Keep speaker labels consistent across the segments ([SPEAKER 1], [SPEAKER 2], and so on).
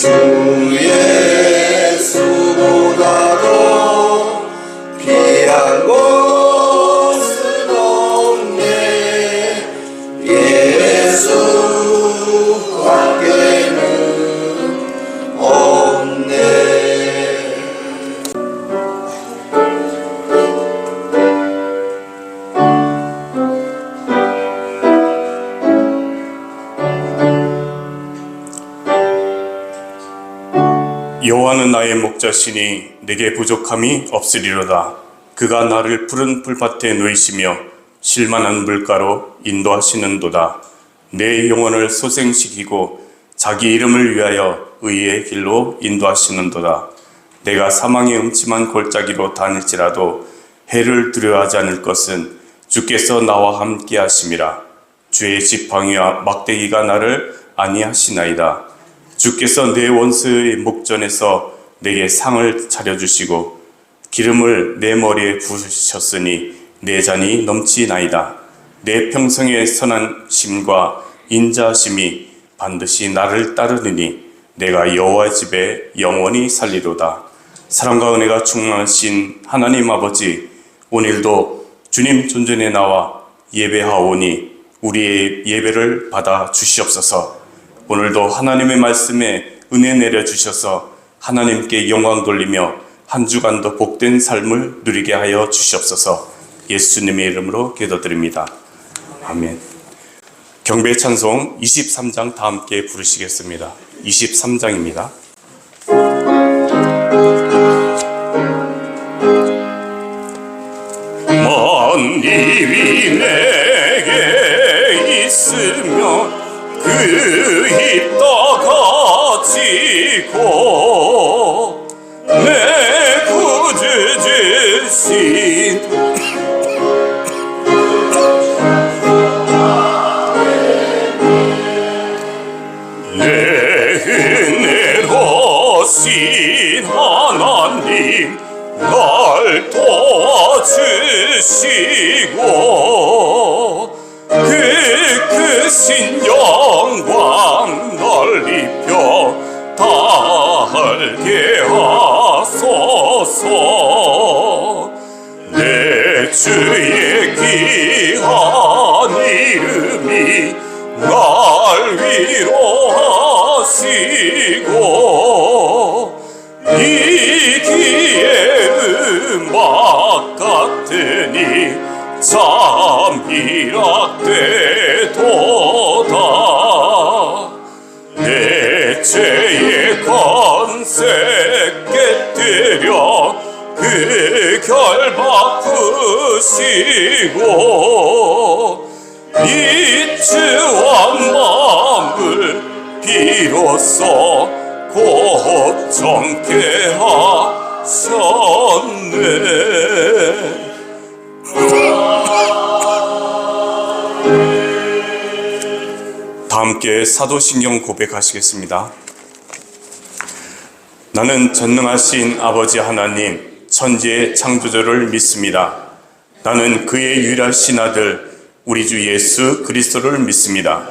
[SPEAKER 1] 주 예수보다도 귀한 것은 없네. 예수밖에는 없네.
[SPEAKER 2] 여호와는 나의 목자시니 내게 부족함이 없으리로다. 그가 나를 푸른 풀밭에 누이시며 쉴만한 물가로 인도하시는도다. 내 영혼을 소생시키고 자기 이름을 위하여 의의 길로 인도하시는도다. 내가 사망의 음침한 골짜기로 다닐지라도 해를 두려워하지 않을 것은 주께서 나와 함께 하심이라. 주의 지팡이와 막대기가 나를 안위하시나이다. 주께서 내 원수의 목전에서 내게 상을 차려주시고 기름을 내 머리에 부으셨으니 내 잔이 넘치나이다. 내 평생의 선한 심과 인자심이 반드시 나를 따르느니 내가 여호와의 집에 영원히 살리로다. 사랑과 은혜가 충만하신 하나님 아버지, 오늘도 주님 존전에 나와 예배하오니 우리의 예배를 받아 주시옵소서. 오늘도 하나님의 말씀에 은혜 내려주셔서 하나님께 영광 돌리며 한 주간도 복된 삶을 누리게 하여 주시옵소서. 예수님의 이름으로 기도드립니다. 아멘. 경배 찬송 23장 다 함께 부르시겠습니다. 23장입니다. 만입이 내게 있으면 그 입 다 가지고 내 구주 주신 내 은혜로신 하나님 날 도와주시고 그 크신 영광 널 입혀 달게 하소서. 내 주의 귀한 이름이 날 위로하시고 이 귀의 음악 같으니 참 희락되도다. 내 죄의 관세 깨뜨려 그 결박 푸시고 이치한 마음을 비로소 곧 정케 하셨네. 다 함께 사도신경 고백하시겠습니다. 나는 전능하신 아버지 하나님 천지의 창조주를 믿습니다. 나는 그의 유일하신 아들 우리 주 예수 그리스도를 믿습니다.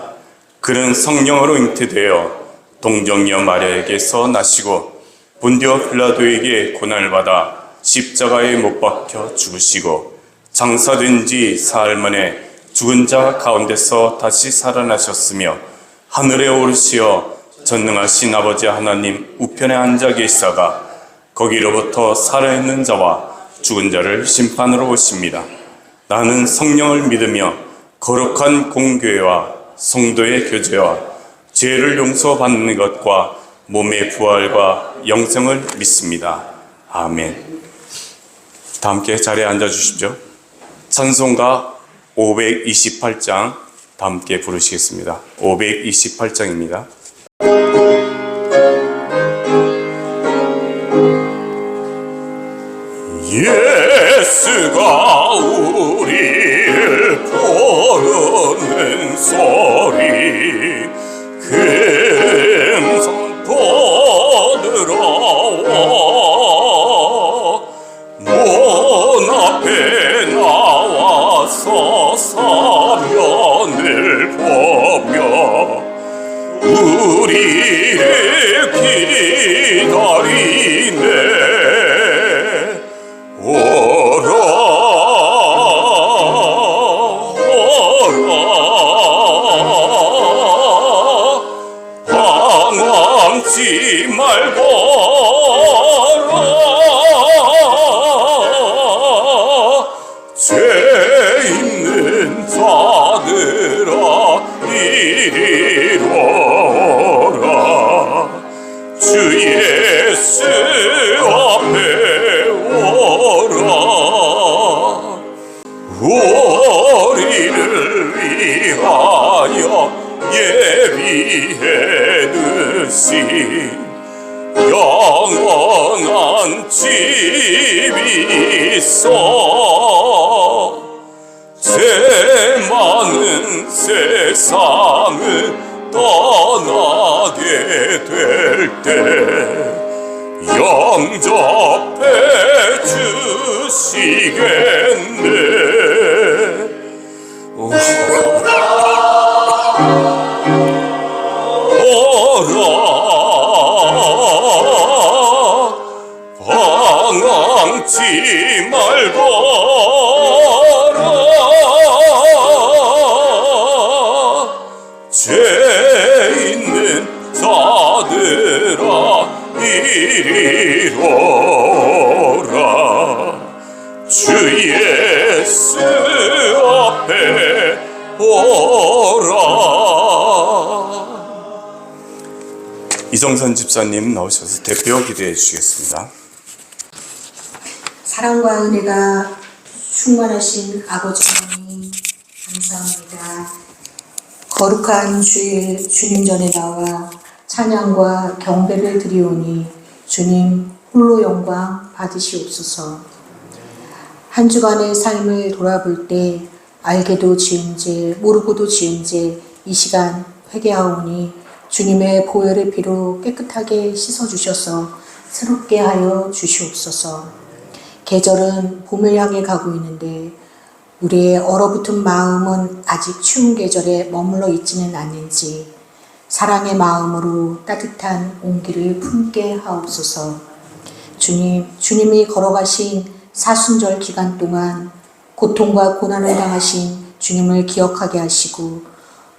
[SPEAKER 2] 그는 성령으로 잉태되어 동정녀 마리아에게서 나시고 본디오 빌라도에게 고난을 받아 십자가에 못 박혀 죽으시고 장사된 지 사흘 만에 죽은 자 가운데서 다시 살아나셨으며 하늘에 오르시어 전능하신 아버지 하나님 우편에 앉아 계시다가 거기로부터 살아있는 자와 죽은 자를 심판으로 오십니다. 나는 성령을 믿으며 거룩한 공교회와 성도의 교제와 죄를 용서받는 것과 몸의 부활과 영생을 믿습니다. 아멘. 다 함께 자리에 앉아주십시오. 찬송가 528장 다 함께 부르시겠습니다. 528장입니다. 예수가 우리를 부르는 소리 금성포 들어와 문 앞에 나와서 사면을 보며 우리를 방황치 말거라 죄 있는 자들아 이리로라 주 예수 앞에 오라 우리를 위하여 예비해 두신 영원한 집이 있어 죄 많은 세상을 떠나게 될 때 영접해 주시겠네. 오라 방황치 말거라 죄 있는 자들아 이리로라 주 예수 앞에 오라. 이정선 집사님 나오셔서 대표 기도해 주시겠습니다.
[SPEAKER 3] 사랑과 은혜가 충만하신 아버지 하나님 감사합니다. 거룩한 주일 주님 전에 나와 찬양과 경배를 드리오니 주님 홀로 영광 받으시옵소서. 한 주간의 삶을 돌아볼 때 알게도 지은 죄 모르고도 지은 죄 이 시간 회개하오니 주님의 보혈의 피로 깨끗하게 씻어주셔서 새롭게 하여 주시옵소서. 계절은 봄을 향해 가고 있는데 우리의 얼어붙은 마음은 아직 추운 계절에 머물러 있지는 않는지 사랑의 마음으로 따뜻한 온기를 품게 하옵소서. 주님이 걸어가신 사순절 기간 동안 고통과 고난을 당하신 주님을 기억하게 하시고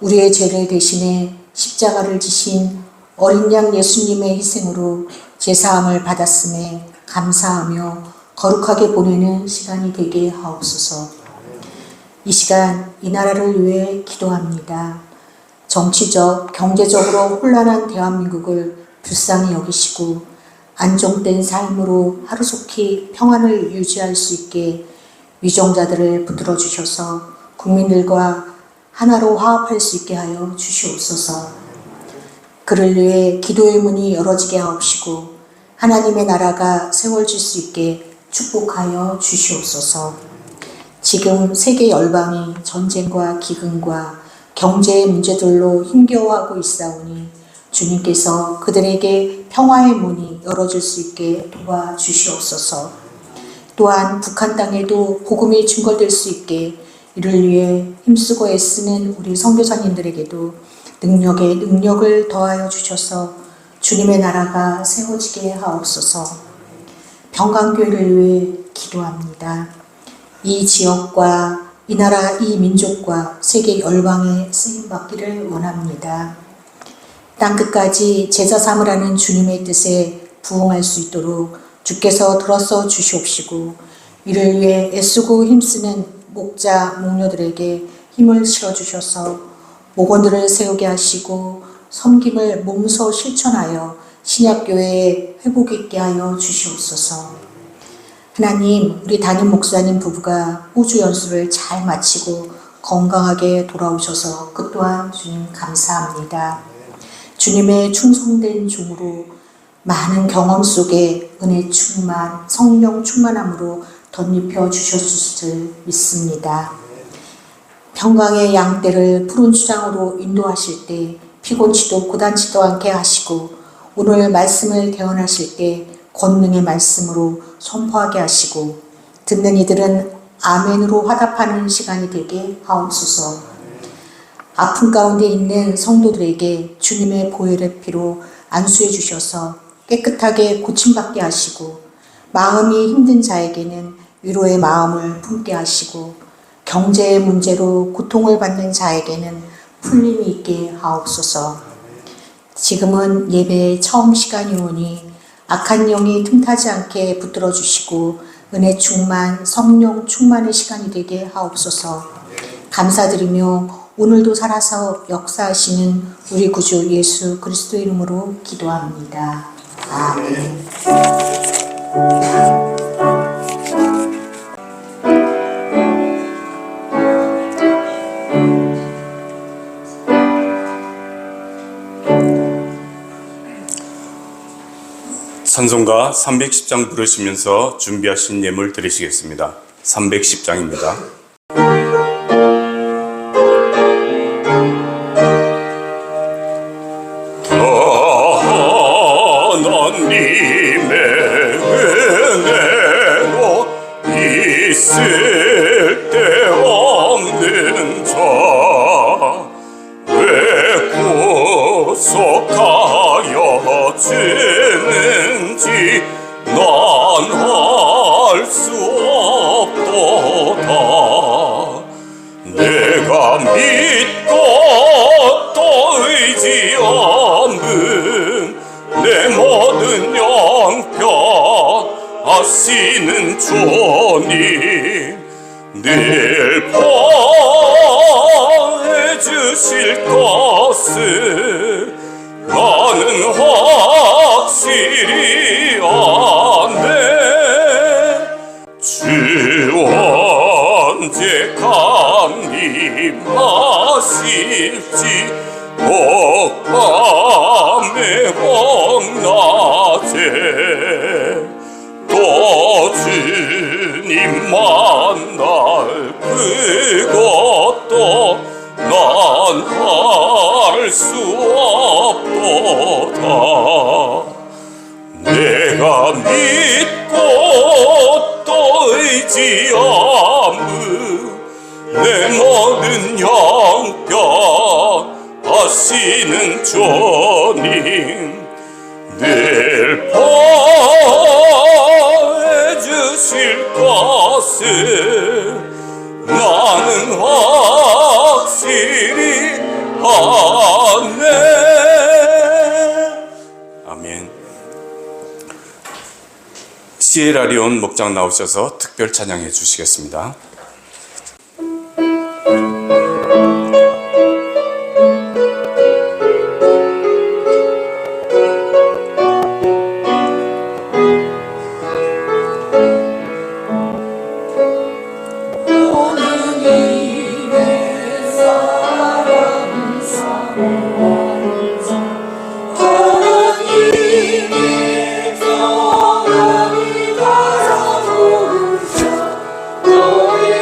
[SPEAKER 3] 우리의 죄를 대신해 십자가를 지신 어린 양 예수님의 희생으로 제사함을 받았음에 감사하며 거룩하게 보내는 시간이 되게 하옵소서. 이 시간 이 나라를 위해 기도합니다. 정치적, 경제적으로 혼란한 대한민국을 불쌍히 여기시고 안정된 삶으로 하루속히 평안을 유지할 수 있게 위정자들을 붙들어 주셔서 국민들과 하나로 화합할 수 있게 하여 주시옵소서. 그를 위해 기도의 문이 열어지게 하옵시고 하나님의 나라가 세워질 수 있게 축복하여 주시옵소서. 지금 세계 열방이 전쟁과 기근과 경제의 문제들로 힘겨워하고 있사오니 주님께서 그들에게 평화의 문이 열어질 수 있게 도와주시옵소서. 또한 북한 땅에도 복음이 증거될 수 있게 이를 위해 힘쓰고 애쓰는 우리 선교사님들에게도 능력에 능력을 더하여 주셔서 주님의 나라가 세워지게 하옵소서. 평강교회를 위해 기도합니다. 이 지역과 이 나라 이 민족과 세계 열방에 쓰임받기를 원합니다. 땅끝까지 제자 삼으라는 주님의 뜻에 부응할 수 있도록 주께서 들어서 주시옵시고 이를 위해 애쓰고 힘쓰는 목자, 목녀들에게 힘을 실어주셔서 목원들을 세우게 하시고 섬김을 몸소 실천하여 신약교회에 회복 있게 하여 주시옵소서. 하나님, 우리 담임 목사님 부부가 호주 연수를 잘 마치고 건강하게 돌아오셔서 그 또한 주님 감사합니다. 주님의 충성된 종으로 많은 경험 속에 은혜 충만, 성령 충만함으로 덧입혀 주셨을 줄 믿습니다. 평강의 양떼를 푸른 추장으로 인도하실 때 피곤치도 고단치도 않게 하시고 오늘 말씀을 대언하실 때 권능의 말씀으로 선포하게 하시고 듣는 이들은 아멘으로 화답하는 시간이 되게 하옵소서. 아픔 가운데 있는 성도들에게 주님의 보혈의 피로 안수해 주셔서 깨끗하게 고침받게 하시고 마음이 힘든 자에게는 위로의 마음을 품게 하시고 경제의 문제로 고통을 받는 자에게는 풀림이 있게 하옵소서. 지금은 예배의 처음 시간이 오니 악한 영이 틈타지 않게 붙들어 주시고 은혜 충만, 성령 충만의 시간이 되게 하옵소서. 감사드리며 오늘도 살아서 역사하시는 우리 구주 예수 그리스도의 이름으로 기도합니다. 아멘.
[SPEAKER 2] 찬송가 310장 부르시면서 준비하신 예물 드리시겠습니다. 310장입니다. 하나님의 은혜로 있을 데 없는 자 왜 구속하여 주는지 난 알 수 없도다. 내가 믿고 또 의지하는 내 모든 영변 아시는 주님 늘 보해주실 것을 나는 확실히 아네. 주 언제 강림하실지 밤에 밤낮에 또 주님 만날 그것도 난 알 수 없도다. 내가 믿고 또 의지함은 내 모든 영변 아시는 주님 늘 보해주실 것을 나는 확실히 아네. 아멘. 시에라리온 목장 나오셔서 특별 찬양해 주시겠습니다.
[SPEAKER 1] 너의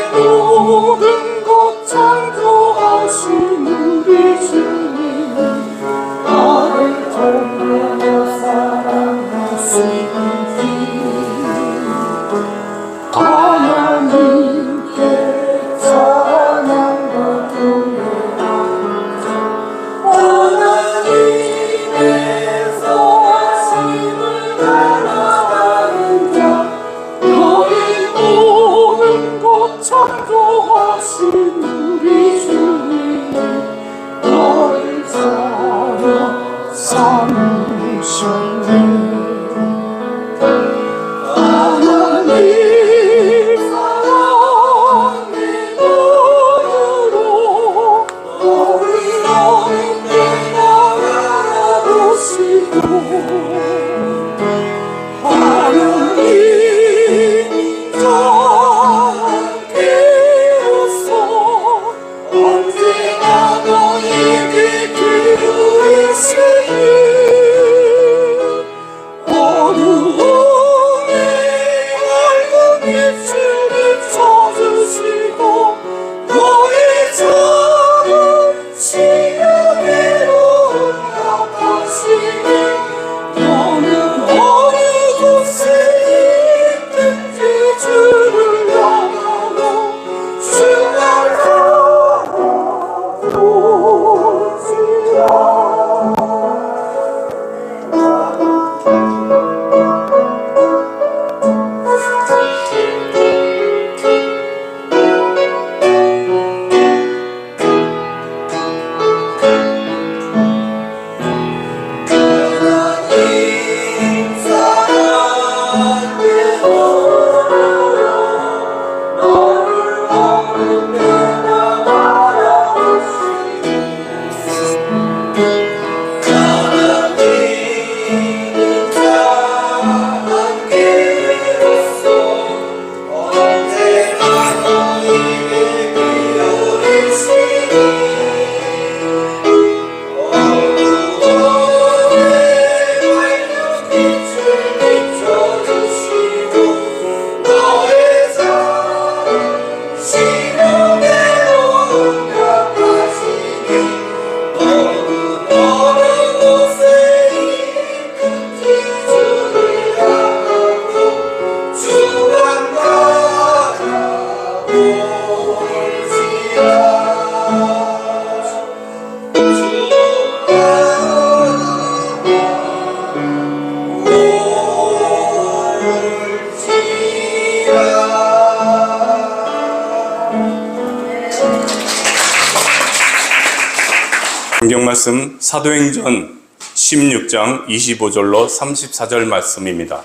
[SPEAKER 2] 성경 말씀 사도행전 16장 25절로 34절 말씀입니다.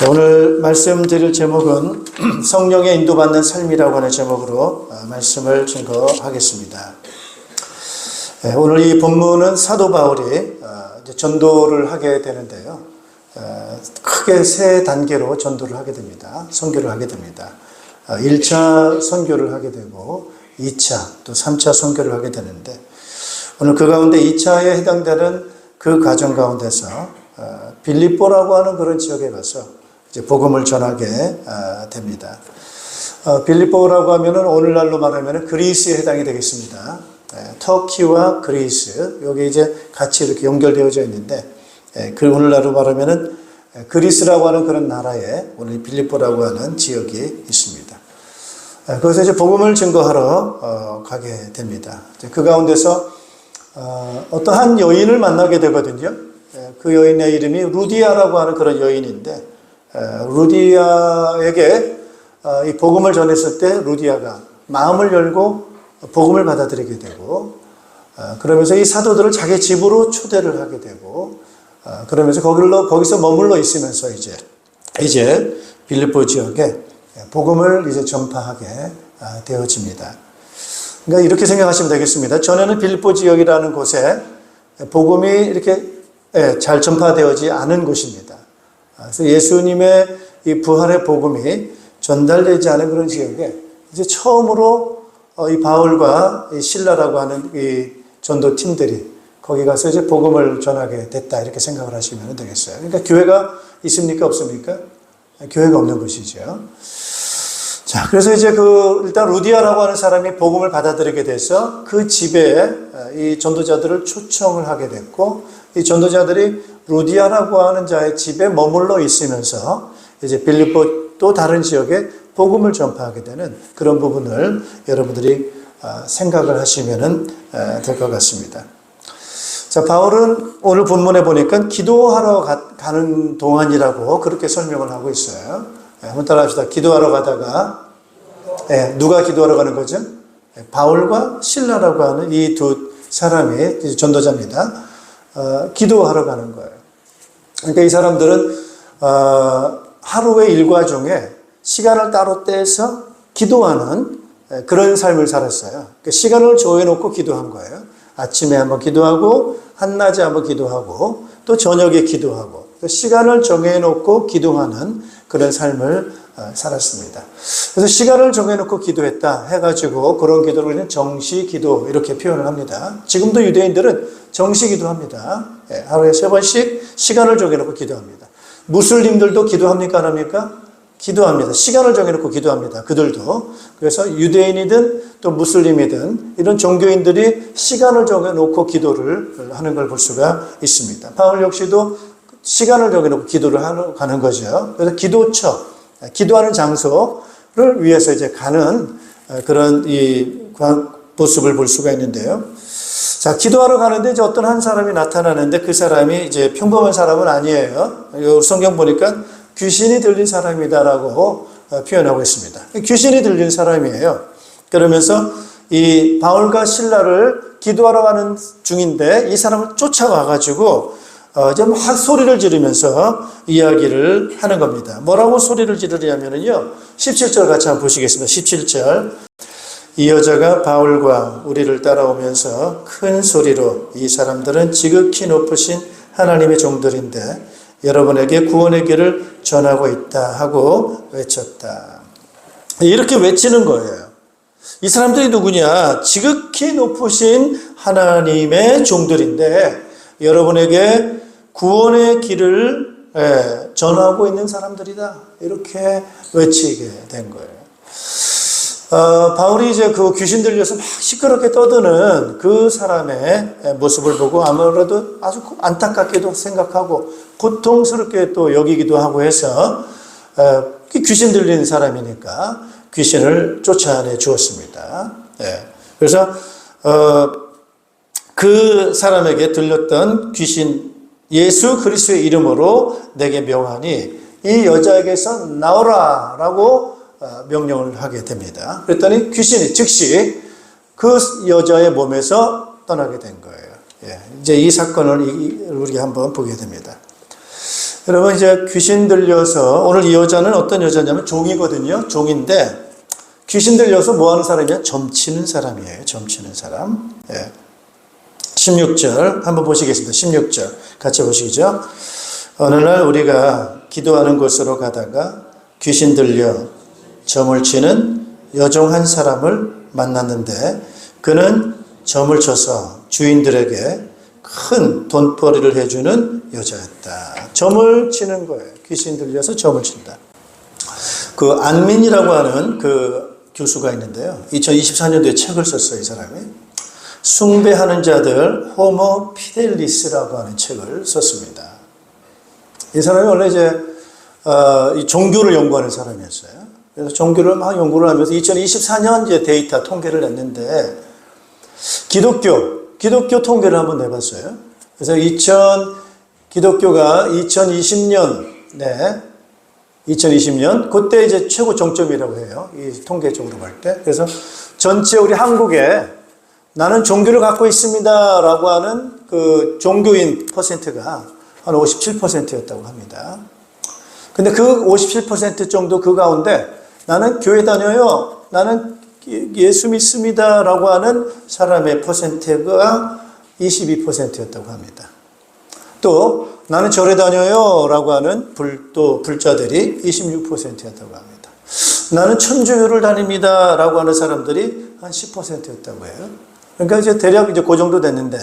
[SPEAKER 4] 오늘 말씀드릴 제목은 성령의 인도받는 삶이라고 하는 제목으로 말씀을 증거하겠습니다. 오늘 이 본문은 사도 바울이 전도를 하게 되는데요. 크게 세 단계로 전도를 하게 됩니다. 선교를 하게 됩니다. 1차 선교를 하게 되고 2차 또 3차 선교를 하게 되는데 오늘 그 가운데 2차에 해당되는 그 과정 가운데서 빌립보라고 하는 그런 지역에 가서 이제 복음을 전하게 됩니다. 빌립보라고 하면은 오늘날로 말하면은 그리스에 해당이 되겠습니다. 터키와 그리스 여기 이제 같이 이렇게 연결되어져 있는데 그 오늘날로 말하면은 그리스라고 하는 그런 나라에 오늘 빌립보라고 하는 지역이 있습니다. 거기서 이제 복음을 증거하러 가게 됩니다. 그 가운데서 어떠한 여인을 만나게 되거든요. 그 여인의 이름이 루디아라고 하는 그런 여인인데 루디아에게 이 복음을 전했을 때 루디아가 마음을 열고 복음을 받아들이게 되고 그러면서 이 사도들을 자기 집으로 초대를 하게 되고 그러면서 거기서 머물러 있으면서 이제 빌립보 지역에 복음을 이제 전파하게 되어집니다. 그러니까 이렇게 생각하시면 되겠습니다. 전에는 빌립보 지역이라는 곳에 복음이 이렇게 잘 전파되어지 않은 곳입니다. 그래서 예수님의 이 부활의 복음이 전달되지 않은 그런 지역에 이제 처음으로 이 바울과 이 실라라고 하는 이 전도 팀들이 거기 가서 이제 복음을 전하게 됐다 이렇게 생각을 하시면 되겠어요. 그러니까 교회가 있습니까 없습니까? 교회가 없는 곳이죠. 자, 그래서 이제 일단 루디아라고 하는 사람이 복음을 받아들이게 돼서 그 집에 이 전도자들을 초청을 하게 됐고, 이 전도자들이 루디아라고 하는 자의 집에 머물러 있으면서 이제 빌립보 또 다른 지역에 복음을 전파하게 되는 그런 부분을 여러분들이 생각을 하시면 될 것 같습니다. 자, 바울은 오늘 본문에 보니까 기도하러 가는 동안이라고 그렇게 설명을 하고 있어요. 한번 따라 합시다. 기도하러 가다가 누가 기도하러 가는 거죠? 바울과 실라라고 하는 이 두 사람이 전도자입니다. 기도하러 가는 거예요. 그러니까 이 사람들은 하루의 일과 시간을 따로 떼서 기도하는 그런 삶을 살았어요. 그러니까 시간을 정해놓고 기도한 거예요. 아침에 한번 기도하고 한낮에 한번 기도하고 또 저녁에 기도하고 시간을 정해놓고 기도하는 그런 삶을 살았습니다. 그래서 시간을 정해놓고 기도했다 해가지고 그런 기도를 우리는 정시기도 이렇게 표현을 합니다. 지금도 유대인들은 정시기도합니다. 하루에 3번씩 시간을 정해놓고 기도합니다. 무슬림들도 기도합니까 안 합니까? 기도합니다. 시간을 정해놓고 기도합니다. 그들도. 그래서 유대인이든 또 무슬림이든 이런 종교인들이 시간을 정해놓고 기도를 하는 걸 볼 수가 있습니다. 바울 역시도 시간을 정해놓고 기도를 하러 가는 거죠. 그래서 기도처, 기도하는 장소를 위해서 이제 가는 그런 이 모습을 볼 수가 있는데요. 자, 기도하러 가는데 이제 어떤 한 사람이 나타나는데 그 사람이 이제 평범한 사람은 아니에요. 성경 보니까 귀신이 들린 사람이다라고 표현하고 있습니다. 귀신이 들린 사람이에요. 그러면서 이 바울과 실라를 기도하러 가는 중인데 이 사람을 쫓아와가지고 이제 막 소리를 지르면서 이야기를 하는 겁니다. 뭐라고 소리를 지르냐면요. 17절 같이 한번 보시겠습니다. 17절. 이 여자가 바울과 우리를 따라오면서 큰 소리로 이 사람들은 지극히 높으신 하나님의 종들인데 여러분에게 구원의 길을 전하고 있다 하고 외쳤다. 이렇게 외치는 거예요. 이 사람들이 누구냐? 지극히 높으신 하나님의 종들인데 여러분에게 구원의 길을 전하고 있는 사람들이다. 이렇게 외치게 된 거예요. 바울이 이제 그 귀신 들려서 막 시끄럽게 떠드는 그 사람의 모습을 보고 아무래도 아주 안타깝게도 생각하고 고통스럽게 또 여기기도 하고 해서 귀신 들린 사람이니까 귀신을 쫓아내 주었습니다. 그래서 그 사람에게 들렸던 귀신 예수 그리스도의 이름으로 내게 명하니 이 여자에게서 나오라라고 명령을 하게 됩니다. 그랬더니 귀신이 즉시 그 여자의 몸에서 떠나게 된 거예요. 예, 이제 이 사건을 우리가 한번 보게 됩니다. 여러분, 이제 귀신 들려서, 오늘 이 여자는 어떤 여자냐면 종이거든요. 종인데 귀신 들려서 뭐 하는 사람이야? 점치는 사람이에요. 점치는 사람. 예. 16절 한번 보시겠습니다. 16절 같이 보시죠. 어느 날 우리가 기도하는 곳으로 가다가 귀신 들려 점을 치는 여종 한 사람을 만났는데 그는 점을 쳐서 주인들에게 큰 돈벌이를 해주는 여자였다. 점을 치는 거예요. 귀신 들려서 점을 친다. 그 안민이라고 하는 그 교수가 있는데요. 2024년도에 책을 썼어요. 이 사람이. 숭배하는 자들 호모 피델리스라고 하는 책을 썼습니다. 이 사람이 원래 이제 이 종교를 연구하는 사람이었어요. 그래서 종교를 막 연구를 하면서 2024년 이제 데이터 통계를 냈는데 기독교 통계를 한번 내봤어요. 그래서 기독교가 2020년 그때 이제 최고 정점이라고 해요. 이 통계적으로 볼 때. 그래서 전체 우리 한국에 나는 종교를 갖고 있습니다라고 하는 그 종교인 퍼센트가 한 57%였다고 합니다. 근데 그 57% 정도 그 가운데 나는 교회 다녀요. 나는 예수 믿습니다라고 하는 사람의 퍼센트가 22%였다고 합니다. 또 나는 절에 다녀요라고 하는 불자들이 26%였다고 합니다. 나는 천주교를 다닙니다라고 하는 사람들이 한 10%였다고 해요. 그러니까 이제 대략 이제 그 정도 됐는데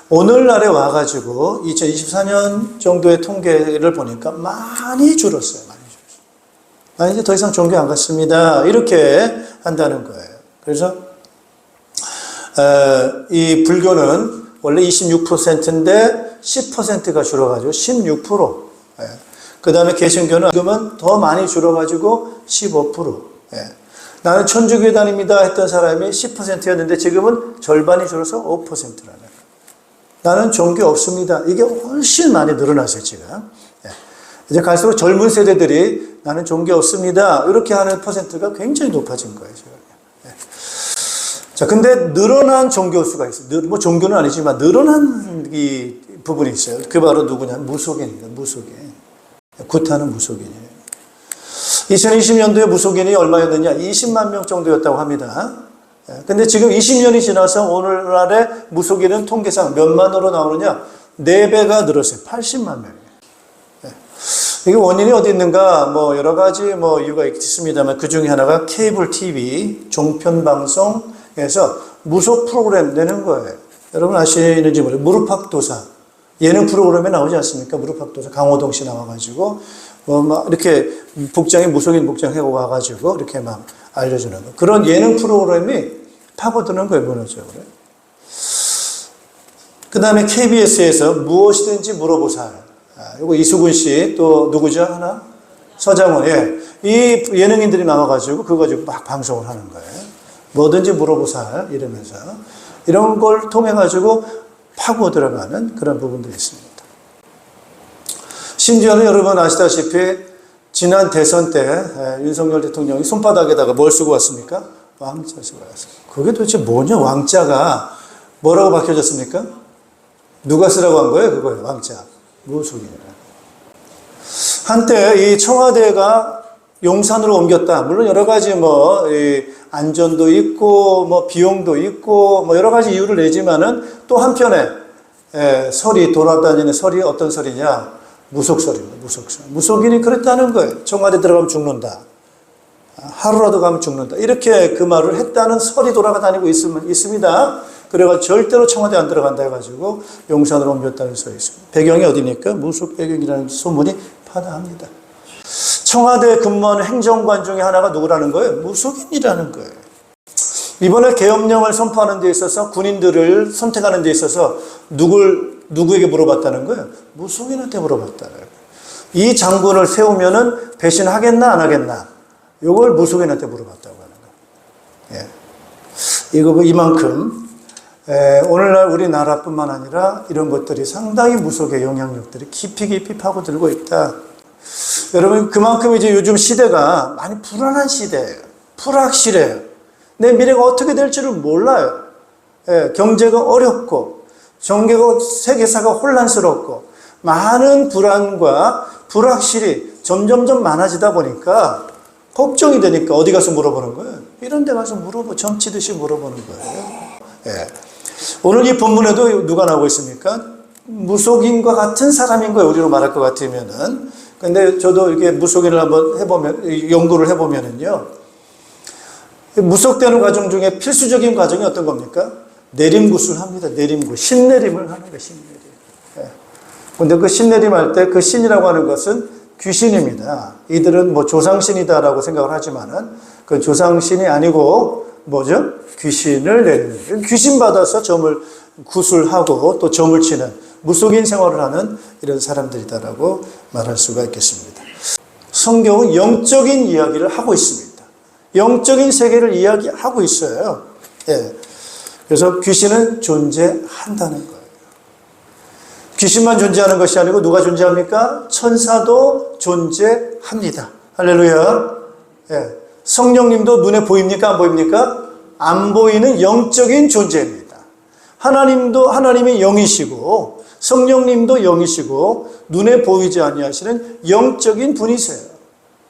[SPEAKER 4] 오늘날에 와가지고 2024년 정도의 통계를 보니까 많이 줄었어요. 나 이제 더 이상 종교 안 갔습니다. 이렇게 한다는 거예요. 그래서 이 불교는 원래 26%인데 10%가 줄어가지고 16%. 그 다음에 개신교는 지금은 더 많이 줄어가지고 15%. 나는 천주교에 다닙니다 했던 사람이 10%였는데 지금은 절반이 줄어서 5%라는 거예요. 나는 종교 없습니다. 이게 훨씬 많이 늘어났어요, 지금. 이제 갈수록 젊은 세대들이 나는 종교 없습니다. 이렇게 하는 퍼센트가 굉장히 높아진 거예요, 지금. 자, 근데 늘어난 종교 수가 있어요. 뭐 종교는 아니지만 늘어난 이 부분이 있어요. 그게 바로 누구냐? 무속인입니다. 무속인. 구타는 무속인이에요. 2020년도에 무속인이 얼마였느냐? 20만 명 정도였다고 합니다. 근데 지금 20년이 지나서 오늘날의 무속인은 통계상 몇만으로 나오느냐? 4배가 늘었어요. 80만 명이에요. 이게 원인이 어디 있는가? 뭐 여러 가지 뭐 이유가 있습니다만 그 중에 하나가 케이블 TV, 종편 방송에서 무속 프로그램 내는 거예요. 여러분 아시는지 모르겠어요. 무릎팍도사. 예능 프로그램에 나오지 않습니까? 무릎팍도사. 강호동 씨 나와가지고 뭐 막 이렇게 복장이 무속인 복장하고 와가지고 이렇게 막 알려주는 거. 그런 예능 프로그램이 파고드는 거예요, 문화적으로. 그 다음에 KBS에서 무엇이든지 물어보살. 이거 이수근 씨, 또 누구죠? 하나? 서장훈. 예. 이 예능인들이 나와가지고 그거 가지고 막 방송을 하는 거예요. 뭐든지 물어보살 이러면서. 이런 걸 통해가지고 파고 들어가는 그런 부분들이 있습니다. 심지어는 여러분 아시다시피 지난 대선 때 윤석열 대통령이 손바닥에다가 뭘 쓰고 왔습니까? 왕자 쓰고 왔습니다. 그게 도대체 뭐냐? 왕자가 뭐라고 밝혀졌습니까? 누가 쓰라고 한 거예요? 그거예요. 왕자. 무속인이라. 한때 이 청와대가 용산으로 옮겼다. 물론 여러 가지 뭐 안전도 있고 뭐 비용도 있고 뭐 여러 가지 이유를 내지만은 또 한편에 설이 돌아다니는 설이 어떤 설이냐? 무속설입니다. 무속설. 무속인이 그랬다는 거예요. 청와대 들어가면 죽는다. 하루라도 가면 죽는다. 이렇게 그 말을 했다는 설이 돌아다니고 있습니다. 그래가지고 절대로 청와대 안 들어간다 해가지고 용산으로 옮겼다는 설이 있습니다. 배경이 어디니까? 무속 배경이라는 소문이 파다합니다. 청와대에 근무하는 행정관 중에 하나가 누구라는 거예요? 무속인이라는 거예요. 이번에 계엄령을 선포하는 데 있어서 군인들을 선택하는 데 있어서 누구에게 물어봤다는 거예요? 무속인한테 물어봤다는 거예요. 이 장군을 세우면은 배신하겠나 안 하겠나? 이걸 무속인한테 물어봤다고 하는 거예요. 이거 이만큼 오늘날 우리나라뿐만 아니라 이런 것들이 상당히 무속의 영향력들이 깊이 파고들고 있다. 여러분, 그만큼 이제 요즘 시대가 많이 불안한 시대예요. 불확실해요. 내 미래가 어떻게 될지를 몰라요. 예, 경제가 어렵고, 세계사가 혼란스럽고, 많은 불안과 불확실이 점점점 많아지다 보니까 걱정이 되니까 어디 가서 물어보는 거예요? 이런 데 가서 점치듯이 물어보는 거예요. 예. 오늘 이 본문에도 누가 나오고 있습니까? 무속인과 같은 사람인 거예요. 우리로 말할 것 같으면은. 근데 저도 이렇게 무속인을 한번 연구를 해보면은요. 무속되는 과정 중에 필수적인 과정이 어떤 겁니까? 내림굿을 합니다. 내림굿. 신내림을 하는 거예요. 신내림. 예. 근데 그 신내림 할 때 그 신이라고 하는 것은 귀신입니다. 이들은 뭐 조상신이다라고 생각을 하지만은 그 조상신이 아니고 뭐죠? 귀신을 내리는 거예요. 귀신 받아서 굿을 하고 또 점을 치는 무속인 생활을 하는 이런 사람들이다라고 말할 수가 있겠습니다. 성경은 영적인 이야기를 하고 있습니다. 영적인 세계를 이야기하고 있어요. 예. 그래서 귀신은 존재한다는 거예요. 귀신만 존재하는 것이 아니고 누가 존재합니까? 천사도 존재합니다. 할렐루야. 예. 성령님도 눈에 보입니까? 안 보입니까? 안 보이는 영적인 존재입니다. 하나님이 영이시고 성령님도 영이시고 눈에 보이지 아니하시는 영적인 분이세요.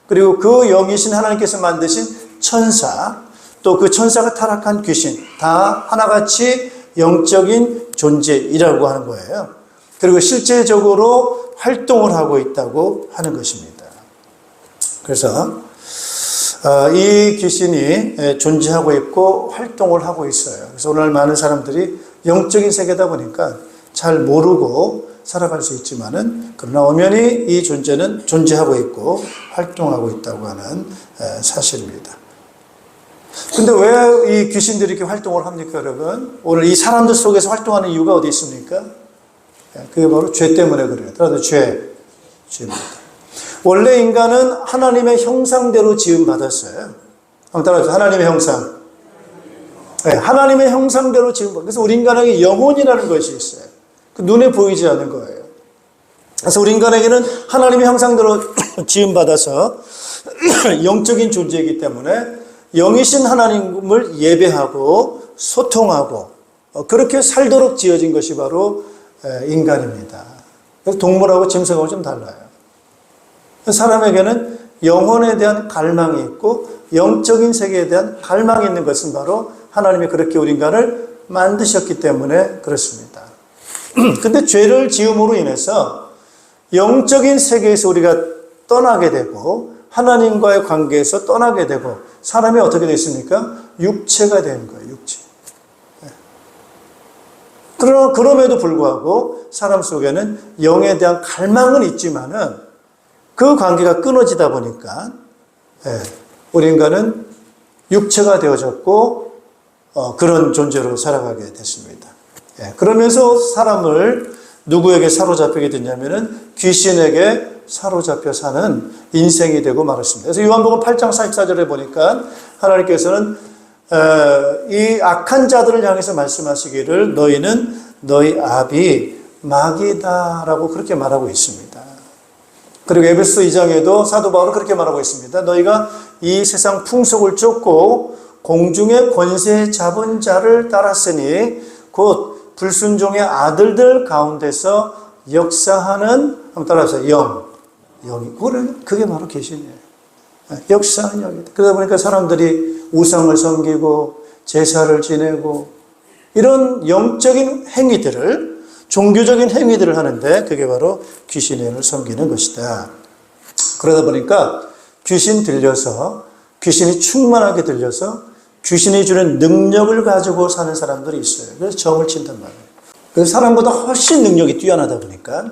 [SPEAKER 4] 그리고 그 영이신 하나님께서 만드신 천사, 또 그 천사가 타락한 귀신, 다 하나같이 영적인 존재이라고 하는 거예요. 그리고 실제적으로 활동을 하고 있다고 하는 것입니다. 그래서 이 귀신이 존재하고 있고 활동을 하고 있어요. 그래서 오늘 많은 사람들이 영적인 세계다 보니까 잘 모르고 살아갈 수 있지만은 그러나 엄연히 이 존재는 존재하고 있고 활동하고 있다고 하는 사실입니다. 근데 왜 이 귀신들이 이렇게 활동을 합니까, 여러분? 오늘 이 사람들 속에서 활동하는 이유가 어디 있습니까? 그게 바로 죄 때문에 그래요. 따라서 죄입니다. 원래 인간은 하나님의 형상대로 지음받았어요. 한번 따라하세요. 하나님의 형상. 네, 하나님의 형상대로 지음받았어요. 그래서 우리 인간에게 영혼이라는 것이 있어요. 그 눈에 보이지 않는 거예요. 그래서 우리 인간에게는 하나님의 형상대로 지음받아서 영적인 존재이기 때문에 영이신 하나님을 예배하고 소통하고 그렇게 살도록 지어진 것이 바로 인간입니다. 그래서 동물하고 짐승하고 좀 달라요. 사람에게는 영혼에 대한 갈망이 있고 영적인 세계에 대한 갈망이 있는 것은 바로 하나님이 그렇게 우리 인간을 만드셨기 때문에 그렇습니다. 근데 죄를 지음으로 인해서 영적인 세계에서 우리가 떠나게 되고 하나님과의 관계에서 떠나게 되고 사람이 어떻게 됐습니까? 육체가 된 거예요. 육체. 그럼에도 불구하고 사람 속에는 영에 대한 갈망은 있지만은 그 관계가 끊어지다 보니까 우리 인간은 육체가 되어졌고 그런 존재로 살아가게 됐습니다. 그러면서 사람을 누구에게 사로잡히게 됐냐면은 귀신에게 사로잡혀 사는 인생이 되고 말았습니다. 그래서 요한복음 8장 44절에 보니까 하나님께서는 이 악한 자들을 향해서 말씀하시기를 너희는 너희 아비 마귀다라고 그렇게 말하고 있습니다. 그리고 에베소 2장에도 사도 바울은 그렇게 말하고 있습니다. 너희가 이 세상 풍속을 쫓고 공중의 권세 잡은 자를 따랐으니 곧 불순종의 아들들 가운데서 역사하는, 한번 따라하세요. 영이. 그게 바로 계시네요. 역사하는 영이다. 그러다 보니까 사람들이 우상을 섬기고 제사를 지내고 이런 영적인 행위들을, 종교적인 행위들을 하는데 그게 바로 귀신의 영을 섬기는 것이다. 그러다 보니까 귀신이 충만하게 들려서 귀신이 주는 능력을 가지고 사는 사람들이 있어요. 그래서 점을 친단 말이에요. 그래서 사람보다 훨씬 능력이 뛰어나다 보니까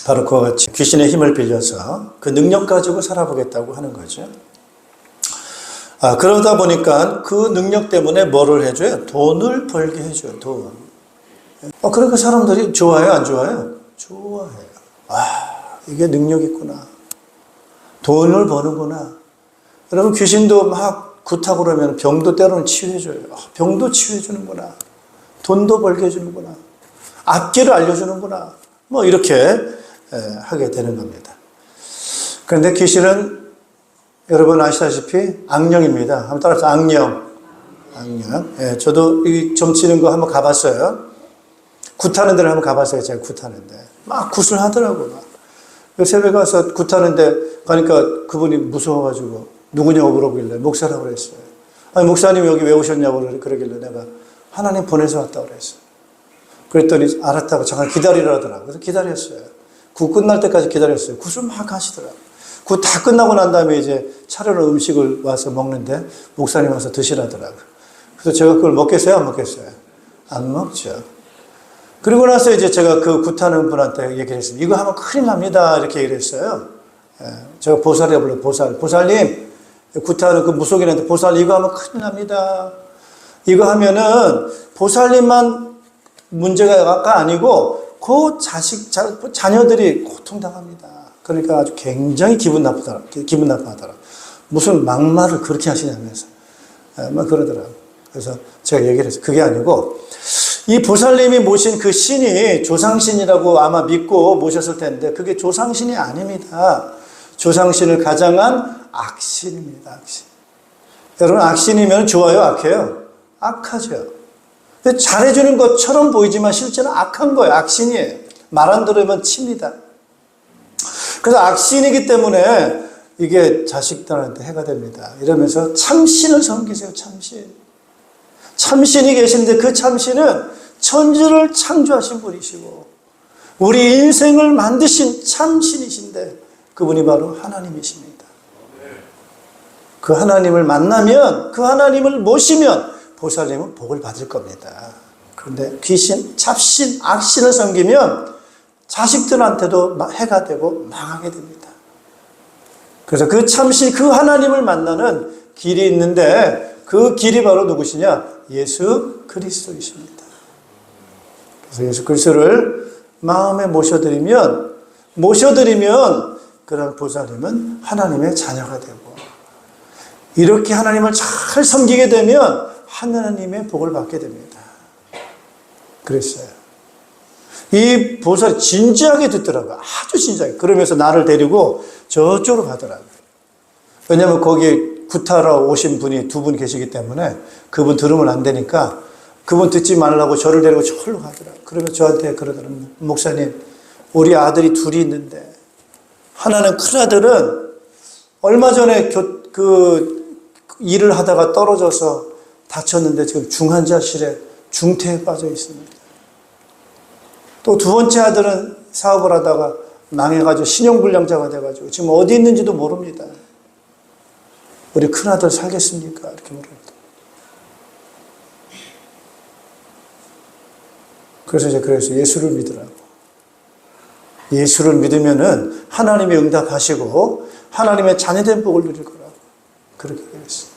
[SPEAKER 4] 바로 그와 같이 귀신의 힘을 빌려서 그 능력 가지고 살아보겠다고 하는 거죠. 그러다 보니까 그 능력 때문에 뭐를 해줘요? 돈을 벌게 해줘요. 돈. 그러니까 사람들이 좋아해요? 안 좋아해요? 좋아해요. 이게 능력 있구나. 돈을 버는구나. 여러분 귀신도 막 굿하고 그러면 병도 때로는 치유해줘요. 병도 치유해주는구나. 돈도 벌게 해주는구나. 앞길을 알려주는구나. 뭐 이렇게 하게 되는 겁니다. 그런데 귀신은 여러분 아시다시피 악령입니다. 한번 따라서 악령. 악령. 예, 저도 이 점치는 거 한번 가봤어요. 굿하는 데를 한번 가봤어요. 제가 굿하는데. 막 굿을 하더라고요. 막. 새벽에 가서 굿하는데 가니까 그분이 무서워가지고 누구냐고 물어보길래 목사라고 그랬어요. 아니, 목사님 여기 왜 오셨냐고 그러길래 내가 하나님 보내서 왔다고 그랬어요. 그랬더니 알았다고 잠깐 기다리라더라고요. 그래서 기다렸어요. 굿 끝날 때까지 기다렸어요. 굿을 막 하시더라고요. 굿 다 끝나고 난 다음에 이제 차려놓은 음식을 와서 먹는데 목사님 와서 드시라더라고요. 그래서 제가 그걸 먹겠어요? 안 먹겠어요? 안 먹죠. 그리고 나서 이제 제가 그 굿하는 분한테 얘기를 했습니다. 이거 하면 큰일 납니다. 이렇게 얘기를 했어요. 제가 보살이라고 불러요. 보살님, 굿하는 그 무속인한테 보살 이거 하면 큰일 납니다. 이거 하면은 보살님만 문제가 아니고 그 자녀들이 고통당합니다. 그러니까 아주 굉장히 기분 나빠하더라. 무슨 막말을 그렇게 하시냐면서. 막 그러더라고요. 그래서 제가 얘기를 했어요. 그게 아니고, 이 보살님이 모신 그 신이 조상신이라고 아마 믿고 모셨을 텐데, 그게 조상신이 아닙니다. 조상신을 가장한 악신입니다. 악신. 여러분, 악신이면 좋아요? 악해요? 악하죠. 근데 잘해주는 것처럼 보이지만 실제는 악한 거예요. 악신이에요. 말 안 들으면 칩니다. 그래서 악신이기 때문에 이게 자식들한테 해가 됩니다. 이러면서 참신을 섬기세요. 참신. 참신이 계신데 그 참신은 천지를 창조하신 분이시고 우리 인생을 만드신 참신이신데 그분이 바로 하나님이십니다. 그 하나님을 만나면, 그 하나님을 모시면 보살님은 복을 받을 겁니다. 그런데 귀신, 잡신, 악신을 섬기면 자식들한테도 해가 되고 망하게 됩니다. 그래서 그 참신, 그 하나님을 만나는 길이 있는데 그 길이 바로 누구시냐? 예수 그리스도이십니다. 그래서 예수 그리스도를 마음에 모셔드리면 그런 보살님은 하나님의 자녀가 되고 이렇게 하나님을 잘 섬기게 되면 하나님의 복을 받게 됩니다. 그랬어요. 이 보살이 진지하게 듣더라고요. 아주 진지하게. 그러면서 나를 데리고 저쪽으로 가더라고요. 왜냐하면 거기에 구타러 오신 분이 두 분 계시기 때문에 그분 들으면 안 되니까 그분 듣지 말라고 저를 데리고 저리로 가더라고요. 그러면 저한테 그러더라고요. 목사님, 우리 아들이 둘이 있는데 하나는 큰아들은 얼마 전에 일을 하다가 떨어져서 다쳤는데 지금 중환자실에 중태에 빠져 있습니다. 또 두 번째 아들은 사업을 하다가 망해가지고 신용불량자가 돼가지고 지금 어디 있는지도 모릅니다. 우리 큰아들 살겠습니까? 이렇게 물어봅니다. 그래서 이제 예수를 믿으라고. 예수를 믿으면은 하나님이 응답하시고 하나님의 자녀된 복을 누릴 거라고. 그렇게 얘기했어요.